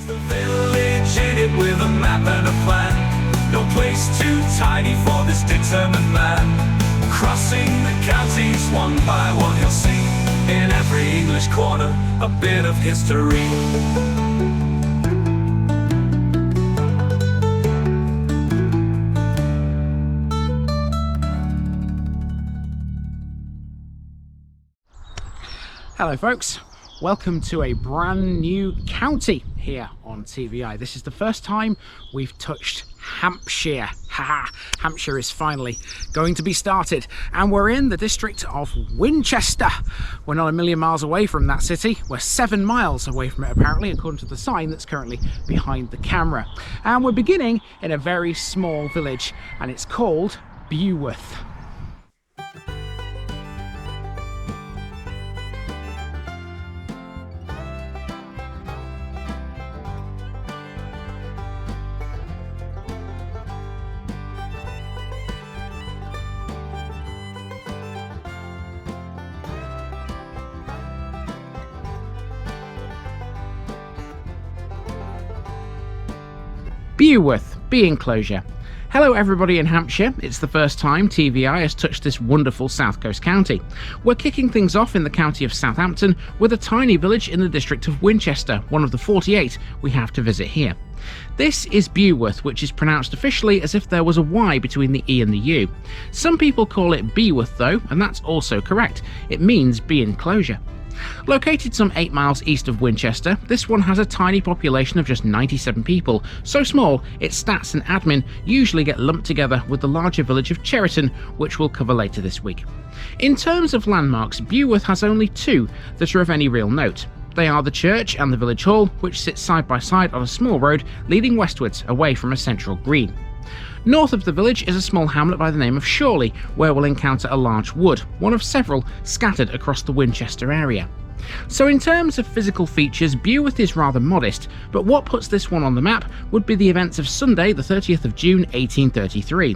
The village in it with a map and a plan. No place too tiny for this determined man. Crossing the counties one by one, you'll see in every English corner a bit of history. Hello folks, welcome to a brand new county here on TVI. This is the first time we've touched Hampshire. Haha, Hampshire is finally going to be started, and we're in the district of Winchester. We're not a million miles away from that city. We're 7 miles away from it apparently, according to the sign that's currently behind the camera. And we're beginning in a very small village, and it's called Beauworth. Beauworth, bee enclosure. Hello everybody in Hampshire, it's the first time TVI has touched this wonderful south coast county. We're kicking things off in the county of Southampton with a tiny village in the district of Winchester, one of the 48 we have to visit here. This is Beauworth, which is pronounced officially as if there was a Y between the E and the U. Some people call it Beauworth though, and that's also correct. It means bee enclosure. Located some 8 miles east of Winchester, this one has a tiny population of just 97 people, so small its stats and admin usually get lumped together with the larger village of Cheriton, which we'll cover later this week. In terms of landmarks, Beauworth has only 2 that are of any real note. They are the church and the village hall, which sit side by side on a small road leading westwards away from a central green. North of the village is a small hamlet by the name of Shorley, where we'll encounter a large wood, one of several scattered across the Winchester area. So in terms of physical features, Beauworth is rather modest, but what puts this one on the map would be the events of Sunday the 30th of June 1833.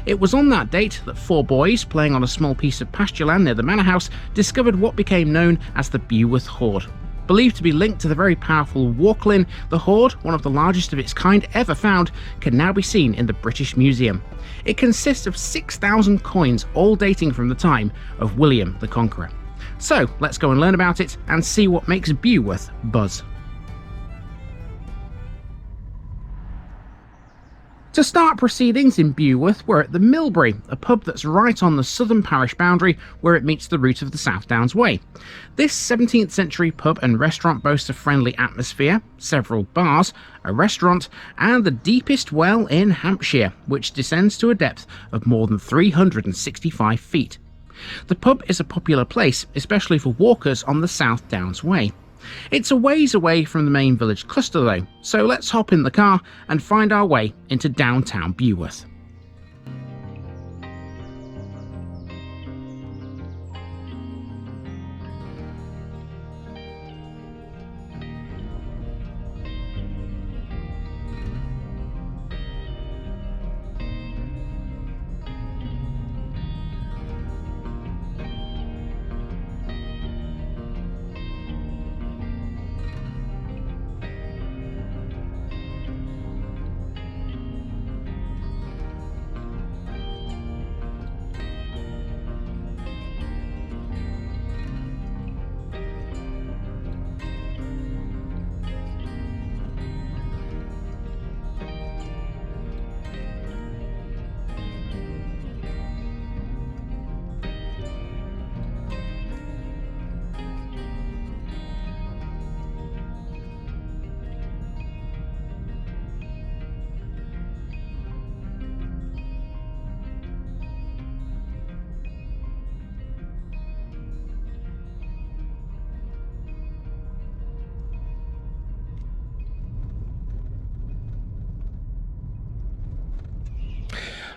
It was on that date that 4 boys, playing on a small piece of pasture land near the manor house, discovered what became known as the Beauworth Hoard. Believed to be linked to the very powerful Walklin, the hoard, one of the largest of its kind ever found, can now be seen in the British Museum. It consists of 6,000 coins, all dating from the time of William the Conqueror. So let's go and learn about it and see what makes Beauworth buzz. To start proceedings in Beauworth, we're at the Millbury, a pub that's right on the southern parish boundary where it meets the route of the South Downs Way. This 17th century pub and restaurant boasts a friendly atmosphere, several bars, a restaurant, and the deepest well in Hampshire, which descends to a depth of more than 365 feet. The pub is a popular place, especially for walkers on the South Downs Way. It's a ways away from the main village cluster though, so let's hop in the car and find our way into downtown Beauworth.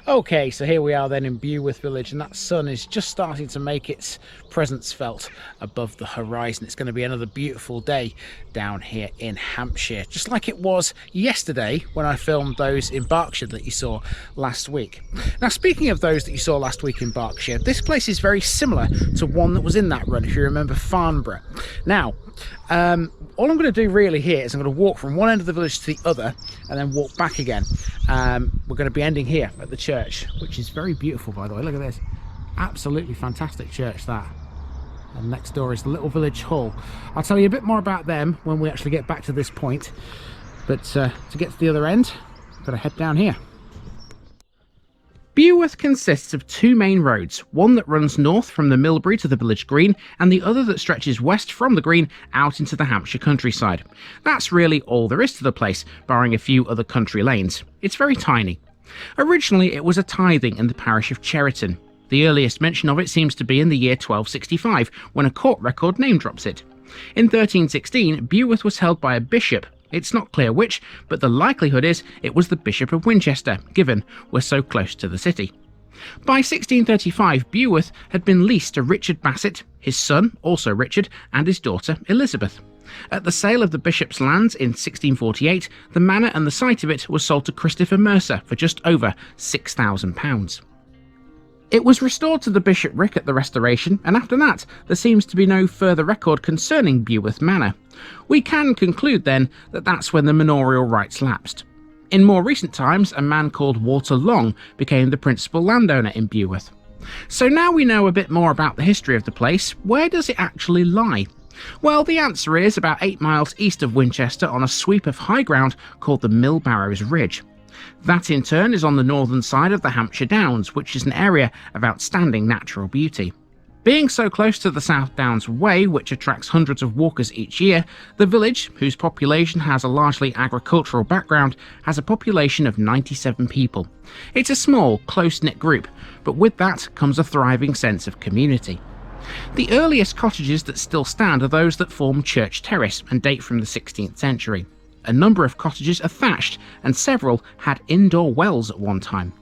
Okay, so here we are then in Beauworth village, and that sun is just starting to make its presence felt above the horizon. It's going to be another beautiful day down here in Hampshire, just like it was yesterday when I filmed those in Berkshire that you saw last week. Now, speaking of those that you saw last week in Berkshire, this place is very similar to one that was in that run, if you remember Farnborough. Now, all I'm going to do really here is I'm going to walk from one end of the village to the other and then walk back again. We're going to be ending here at the church, which is very beautiful, by the way. Look at this. Absolutely fantastic church, that. And next door is the little village hall. I'll tell you a bit more about them when we actually get back to this point. But to get to the other end, I've got to head down here. Beauworth consists of two main roads, one that runs north from the Millbury to the village green, and the other that stretches west from the green out into the Hampshire countryside. That's really all there is to the place, barring a few other country lanes. It's very tiny. Originally it was a tithing in the parish of Cheriton. The earliest mention of it seems to be in the year 1265, when a court record name drops it. In 1316, Beauworth was held by a bishop. It's not clear which, but the likelihood is it was the Bishop of Winchester, given we're so close to the city. By 1635, Beauworth had been leased to Richard Bassett, his son, also Richard, and his daughter Elizabeth. At the sale of the bishop's lands in 1648, the manor and the site of it was sold to Christopher Mercer for just over £6,000. It was restored to the bishopric at the Restoration, and after that there seems to be no further record concerning Beauworth Manor. We can conclude then that that's when the manorial rights lapsed. In more recent times, a man called Walter Long became the principal landowner in Beauworth. So now we know a bit more about the history of the place. Where does it actually lie? Well, the answer is about 8 miles east of Winchester on a sweep of high ground called the Millbarrows Ridge. That in turn is on the northern side of the Hampshire Downs, which is an area of outstanding natural beauty. Being so close to the South Downs Way, which attracts hundreds of walkers each year, the village, whose population has a largely agricultural background, has a population of 97 people. It's a small, close-knit group, but with that comes a thriving sense of community. The earliest cottages that still stand are those that form Church Terrace and date from the 16th century. A number of cottages are thatched, and several had indoor wells at one time.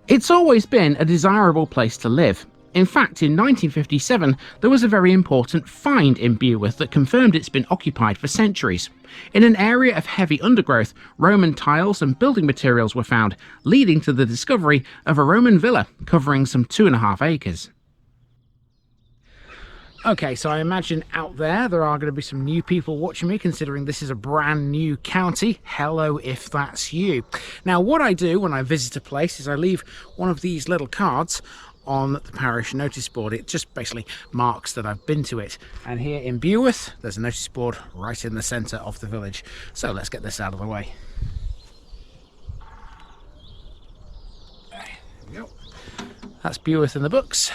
It's always been a desirable place to live. In fact, in 1957, there was a very important find in Beauworth that confirmed it's been occupied for centuries. In an area of heavy undergrowth, Roman tiles and building materials were found, leading to the discovery of a Roman villa covering some 2.5 acres. Okay, so I imagine out there are going to be some new people watching me, considering this is a brand new county. Hello, if that's you. Now, what I do when I visit a place is I leave one of these little cards on the parish notice board. It just basically marks that I've been to it. And here in Beauworth, there's a notice board right in the centre of the village. So let's get this out of the way. There we go. That's Beauworth in the books.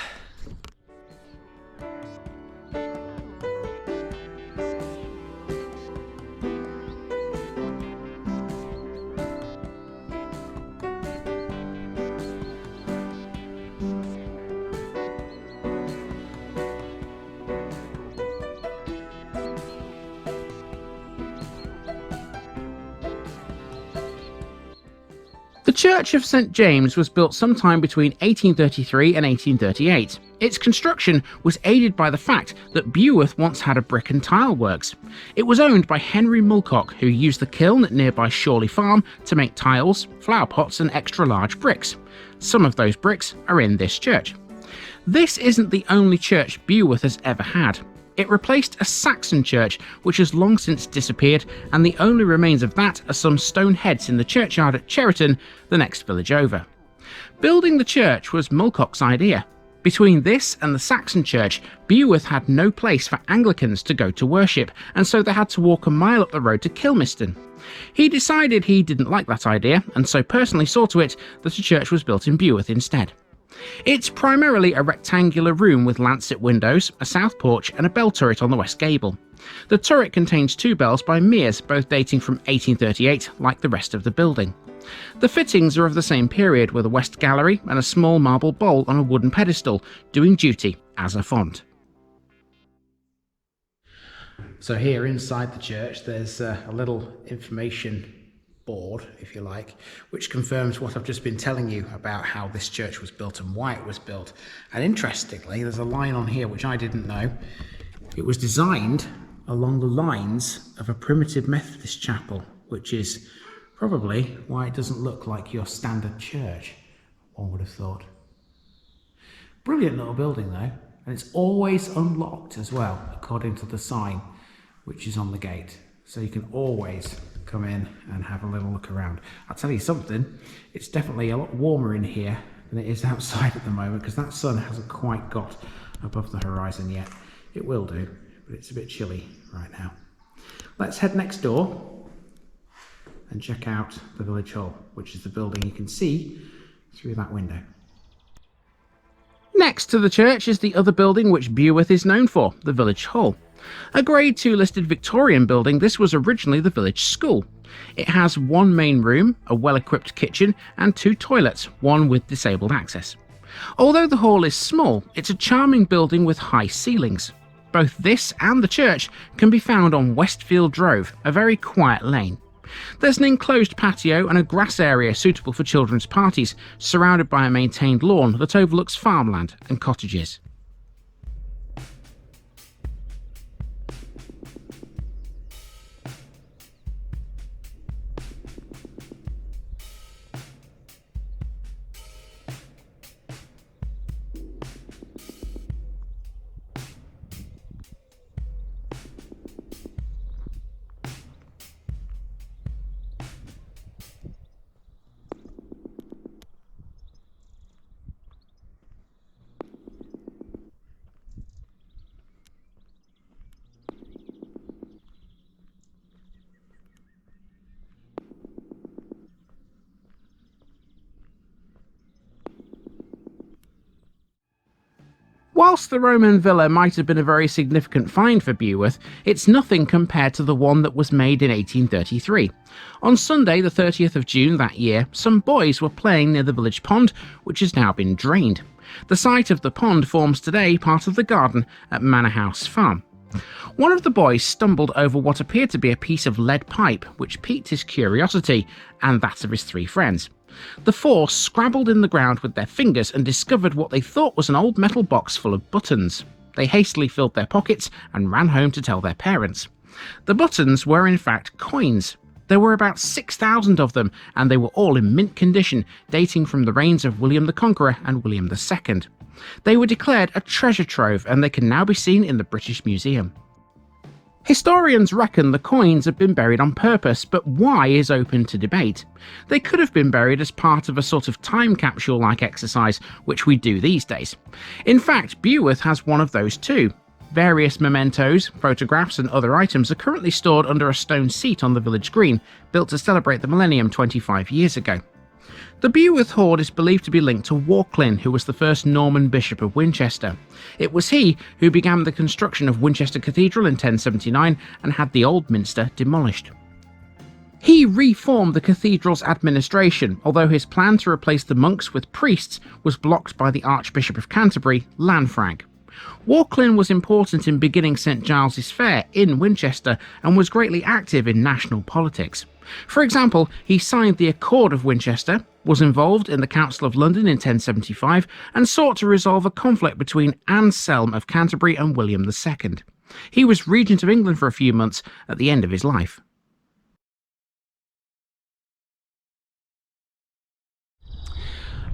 The Church of St James was built sometime between 1833 and 1838. Its construction was aided by the fact that Beauworth once had a brick and tile works. It was owned by Henry Mulcock, who used the kiln at nearby Shorley Farm to make tiles, flower pots and extra large bricks. Some of those bricks are in this church. This isn't the only church Beauworth has ever had. It replaced a Saxon church, which has long since disappeared, and the only remains of that are some stone heads in the churchyard at Cheriton, the next village over. Building the church was Mulcock's idea. Between this and the Saxon church, Beauworth had no place for Anglicans to go to worship, and so they had to walk a mile up the road to Kilmiston. He decided he didn't like that idea, and so personally saw to it that a church was built in Beauworth instead. It's primarily a rectangular room with lancet windows, a south porch and a bell turret on the west gable. The turret contains 2 bells by Mears, both dating from 1838, like the rest of the building. The fittings are of the same period, with a west gallery and a small marble bowl on a wooden pedestal, doing duty as a font. So here inside the church there's a little information board, if you like, which confirms what I've just been telling you about how this church was built and why it was built. And interestingly, there's a line on here which I didn't know. It was designed along the lines of a primitive Methodist chapel, which is probably why it doesn't look like your standard church, one would have thought. Brilliant little building though, and it's always unlocked as well, according to the sign. which is on the gate. So you can always come in and have a little look around. I'll tell you something, it's definitely a lot warmer in here than it is outside at the moment, because that sun hasn't quite got above the horizon yet. It will do, but it's a bit chilly right now. Let's head next door and check out the village hall, which is the building you can see through that window. Next to the church is the other building which Beauworth is known for, the village hall. A Grade 2 listed Victorian building, this was originally the village school. It has one main room, a well-equipped kitchen and 2 toilets, one with disabled access. Although the hall is small, it's a charming building with high ceilings. Both this and the church can be found on Westfield Drove, a very quiet lane. There's an enclosed patio and a grass area suitable for children's parties, surrounded by a maintained lawn that overlooks farmland and cottages. Whilst the Roman villa might have been a very significant find for Beauworth, it's nothing compared to the one that was made in 1833. On Sunday, the 30th of June that year, some boys were playing near the village pond, which has now been drained. The site of the pond forms today part of the garden at Manor House Farm. One of the boys stumbled over what appeared to be a piece of lead pipe, which piqued his curiosity and that of his 3 friends. The 4 scrabbled in the ground with their fingers and discovered what they thought was an old metal box full of buttons. They hastily filled their pockets and ran home to tell their parents. The buttons were in fact coins. There were about 6,000 of them, and they were all in mint condition, dating from the reigns of William the Conqueror and William II. They were declared a treasure trove, and they can now be seen in the British Museum. Historians reckon the coins have been buried on purpose, but why is open to debate. They could have been buried as part of a sort of time capsule-like exercise, which we do these days. In fact, Beauworth has one of those too. Various mementos, photographs and other items are currently stored under a stone seat on the village green, built to celebrate the millennium 25 years ago. The Beauworth Hoard is believed to be linked to Warclyn, who was the first Norman bishop of Winchester. It was he who began the construction of Winchester Cathedral in 1079 and had the old minster demolished. He reformed the cathedral's administration, although his plan to replace the monks with priests was blocked by the Archbishop of Canterbury, Lanfranc. Warclyn was important in beginning St Giles's Fair in Winchester and was greatly active in national politics. For example, he signed the Accord of Winchester, was involved in the Council of London in 1075, and sought to resolve a conflict between Anselm of Canterbury and William II. He was Regent of England for a few months at the end of his life.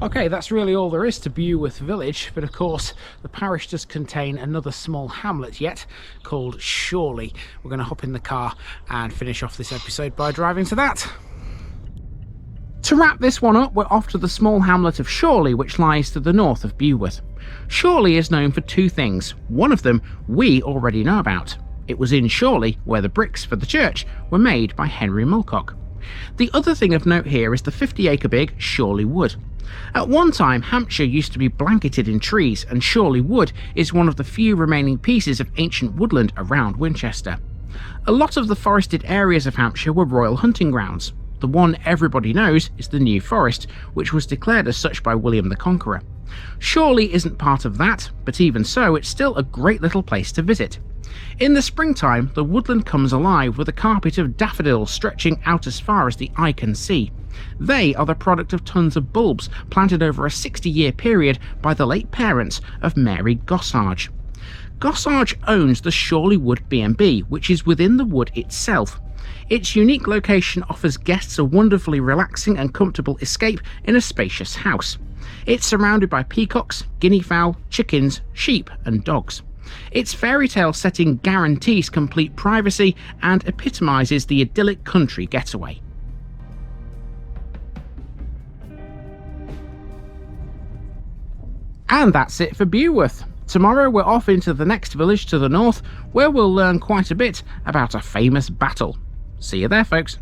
Okay, that's really all there is to Beauworth Village, but of course the parish does contain another small hamlet yet called Shorley. We're going to hop in the car and finish off this episode by driving to that. To wrap this one up, we're off to the small hamlet of Shorley, which lies to the north of Beauworth. Shorley is known for 2 things. One of them we already know about. It was in Shorley where the bricks for the church were made by Henry Mulcock. The other thing of note here is the 50-acre big Shorley Wood. At one time, Hampshire used to be blanketed in trees, and Shorley Wood is one of the few remaining pieces of ancient woodland around Winchester. A lot of the forested areas of Hampshire were royal hunting grounds. The one everybody knows is the New Forest, which was declared as such by William the Conqueror. Shorley isn't part of that, but even so, it's still a great little place to visit. In the springtime, the woodland comes alive with a carpet of daffodils stretching out as far as the eye can see. They are the product of tons of bulbs planted over a 60-year period by the late parents of Mary Gossage. Gossage owns the Shorley Wood B&B, which is within the wood itself. Its unique location offers guests a wonderfully relaxing and comfortable escape in a spacious house. It's surrounded by peacocks, guinea fowl, chickens, sheep and dogs. Its fairy tale setting guarantees complete privacy and epitomises the idyllic country getaway. And that's it for Beauworth. Tomorrow we're off into the next village to the north, where we'll learn quite a bit about a famous battle. See you there, folks.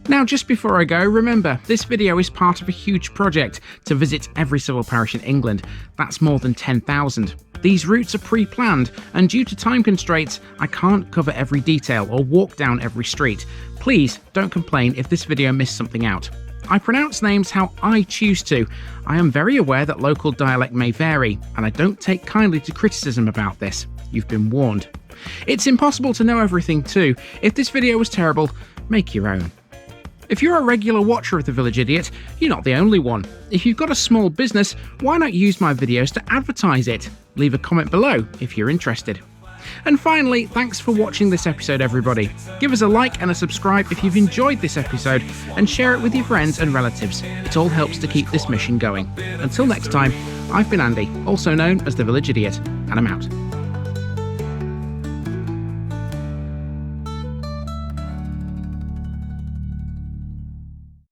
Now, just before I go, remember, this video is part of a huge project to visit every civil parish in England. That's more than 10,000. These routes are pre-planned, and due to time constraints, I can't cover every detail or walk down every street. Please don't complain if this video missed something out. I pronounce names how I choose to. I am very aware that local dialect may vary, and I don't take kindly to criticism about this. You've been warned. It's impossible to know everything too. If this video was terrible, make your own. If you're a regular watcher of The Village Idiot, you're not the only one. If you've got a small business, why not use my videos to advertise it? Leave a comment below if you're interested. And finally, thanks for watching this episode, everybody. Give us a like and a subscribe if you've enjoyed this episode, and share it with your friends and relatives. It all helps to keep this mission going. Until next time, I've been Andy, also known as The Village Idiot, and I'm out.